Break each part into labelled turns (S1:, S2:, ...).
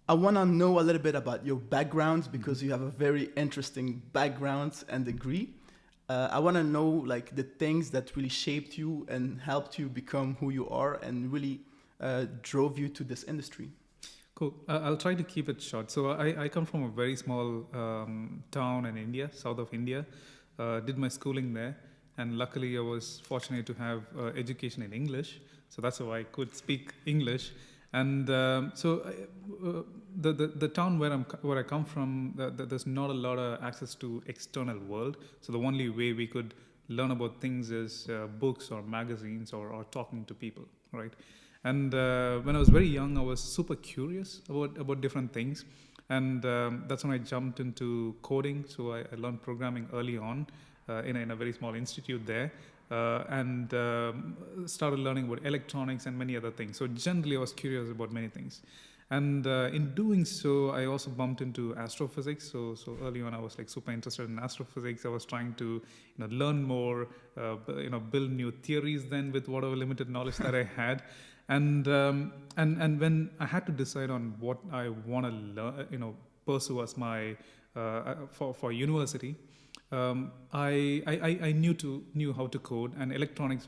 S1: I want to know a little bit about your background because you have a very interesting background and degree. I want to know like the things that really shaped you and helped you become who you are and really drove you to this industry.
S2: Cool. I'll try to keep it short. So I come from a very small town in India, south of India. Did my schooling there, and luckily I was fortunate to have education in English. So that's how I could speak English. And the town where I come from, there's not a lot of access to external world. So the only way we could learn about things is books or magazines or talking to people, right? And when I was very young, I was super curious about different things. And that's when I jumped into coding. So I learned programming early on in a very small institute there. And started learning about electronics and many other things. So generally, I was curious about many things. And in doing so, I also bumped into astrophysics. So early on, I was like super interested in astrophysics. I was trying to learn more, build new theories then with whatever limited knowledge that I had. And when I had to decide on what I want to learn, pursue as my for university, I knew how to code, and electronics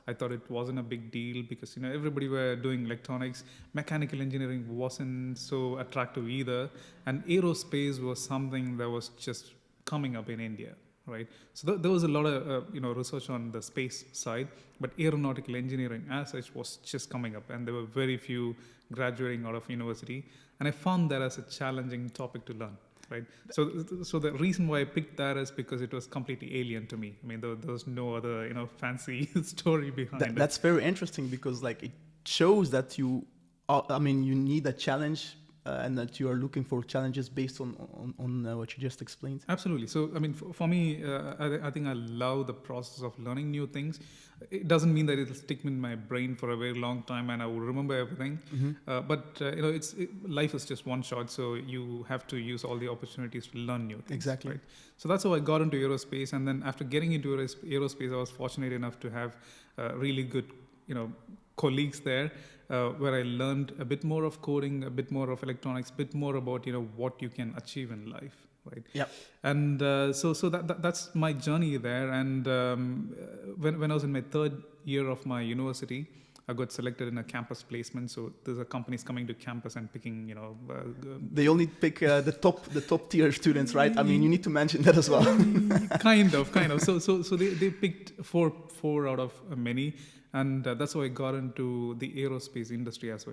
S2: I thought it wasn't a big deal because everybody were doing electronics. Mechanical engineering wasn't so attractive either, and aerospace was something that was just coming up in India. Right, so there was a lot of research on the space side, but aeronautical engineering as such was just coming up, and there were very few graduating out of university, and I found that as a challenging topic to learn. Right, so the reason why I picked that is because it was completely alien to me. I mean, there was no other fancy story behind it.
S1: That's very interesting because like it shows that you need a challenge. And that you are looking for challenges based on what you just explained.
S2: Absolutely. So, I mean, for me, I think I love the process of learning new things. It doesn't mean that it'll stick in my brain for a very long time and I will remember everything. Mm-hmm. But life is just one shot, so you have to use all the opportunities to learn new things.
S1: Exactly.
S2: Right? So that's how I got into aerospace. And then after getting into aerospace, I was fortunate enough to have really good, colleagues there. Where I learned a bit more of coding, a bit more of electronics, a bit more about what you can achieve in life, right?
S1: Yeah.
S2: And so that's my journey there. And when I was in my third year of my university, I got selected in a campus placement. So there's a companies coming to campus and picking,
S1: they only pick the top tier students, right? I mean, you need to mention that as well.
S2: kind of. So they picked four out of many. And that's how I got into the aerospace industry as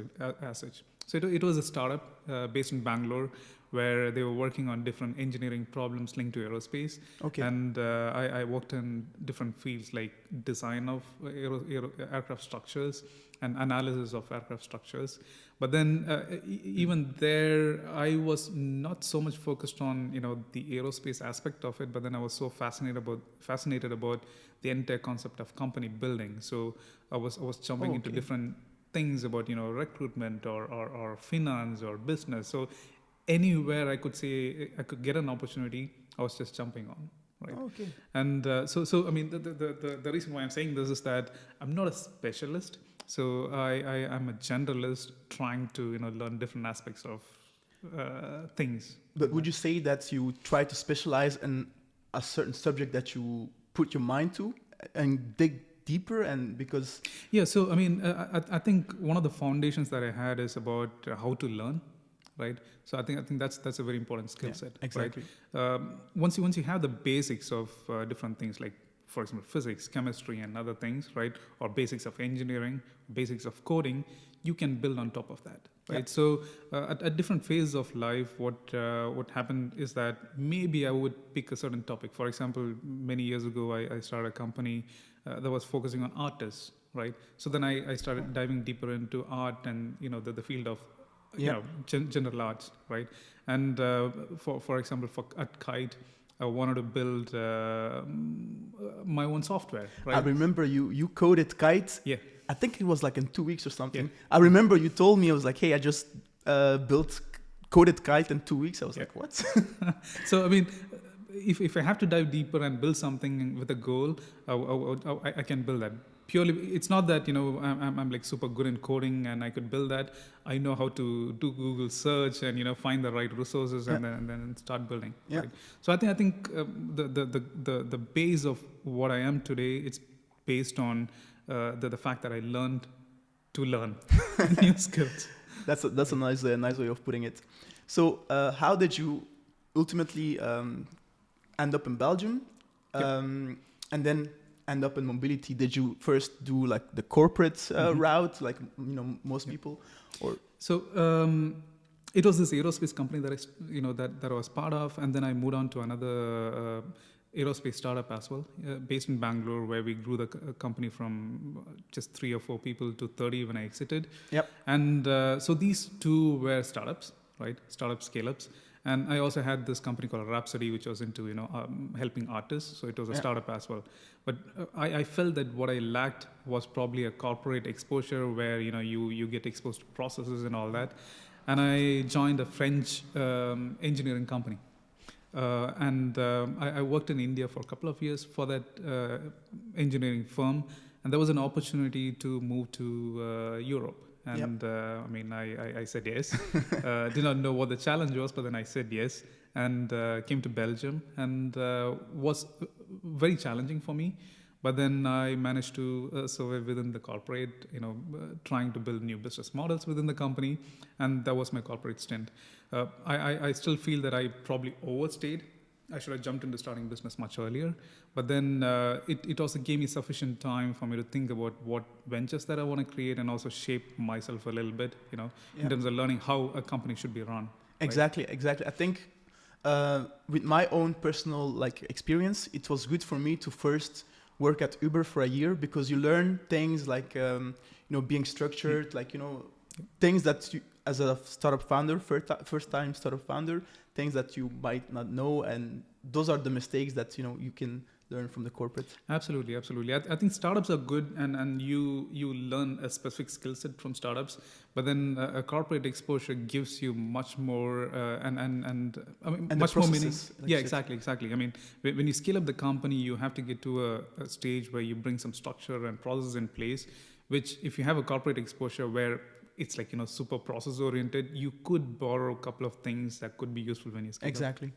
S2: such. So it was a startup based in Bangalore where they were working on different engineering problems linked to aerospace. Okay. And I worked in different fields like design of aircraft structures and analysis of aircraft structures. But then even there, I was not so much focused on the aerospace aspect of it, but then I was so fascinated about the entire concept of company building. So I was jumping into different things about recruitment or finance or business. So anywhere I could say I could get an opportunity, I was just jumping on. Right.
S1: Okay.
S2: And so I mean the reason why I'm saying this is that I'm not a specialist. So I'm a generalist trying to learn different aspects of things.
S1: But would you say that you try to specialize in a certain subject that you put your mind to and dig deeper? And because
S2: so I mean I think one of the foundations that I had is about how to learn. Right, so I think that's a very important skill set.
S1: Exactly.
S2: Right? Once you have the basics of different things like, for example, physics, chemistry, and other things, right, or basics of engineering, basics of coding, you can build on top of that. Right. Yeah. So at different phases of life, what happened is that maybe I would pick a certain topic. For example, many years ago, I started a company that was focusing on artists. Right. So then I started diving deeper into art and the field of general arts, right? And for example, at Kite, I wanted to build my own software. Right?
S1: I remember you coded Kite.
S2: Yeah.
S1: I think it was like in 2 weeks or something.
S2: Yeah.
S1: I remember you told me, I was like, hey, I just coded Kite in 2 weeks. I was like, what?
S2: So I mean, if I have to dive deeper and build something with a goal, I can build that. purely, it's not that I'm like super good in coding and I could build that. I know how to do Google search and find the right resources
S1: Yeah.
S2: and then start building.
S1: Yeah.
S2: Right? So I think the base of what I am today, it's based on the fact that I learned to learn new skills.
S1: That's a nice way of putting it. So how did you ultimately end up in Belgium, and then end up in mobility? Did you first do like the corporate route, like most people, or
S2: so? It was this aerospace company that I was part of, and then I moved on to another aerospace startup as well, based in Bangalore, where we grew the company from just 3 or 4 people to 30 when I exited.
S1: Yep.
S2: And so these two were startups, right? Startup scale-ups. And I also had this company called Rhapsody, which was into helping artists. So it was a startup as well. But I felt that what I lacked was probably a corporate exposure where you get exposed to processes and all that. And I joined a French engineering company. I worked in India for a couple of years for that engineering firm. And there was an opportunity to move to Europe. And I said yes. Did not know what the challenge was, but then I said yes. And came to Belgium. And was very challenging for me. But then I managed to survive within the corporate, trying to build new business models within the company. And that was my corporate stint. I still feel that I probably overstayed. I should have jumped into starting business much earlier. But then it also gave me sufficient time for me to think about what ventures that I want to create and also shape myself a little bit, in terms of learning how a company should be run.
S1: Exactly. I think with my own personal experience, it was good for me to first work at Uber for a year, because you learn things like being structured, things that you, as a startup founder, first time startup founder, things that you might not know, and those are the mistakes that you can learn from the corporate.
S2: Absolutely. I think startups are good, and you learn a specific skill set from startups, but then a corporate exposure gives you much more and much more meaning. Yeah, exactly. I mean, when you scale up the company, you have to get to a stage where you bring some structure and processes in place, which if you have a corporate exposure where it's super process oriented, you could borrow a couple of things that could be useful when you scale up.
S1: Exactly.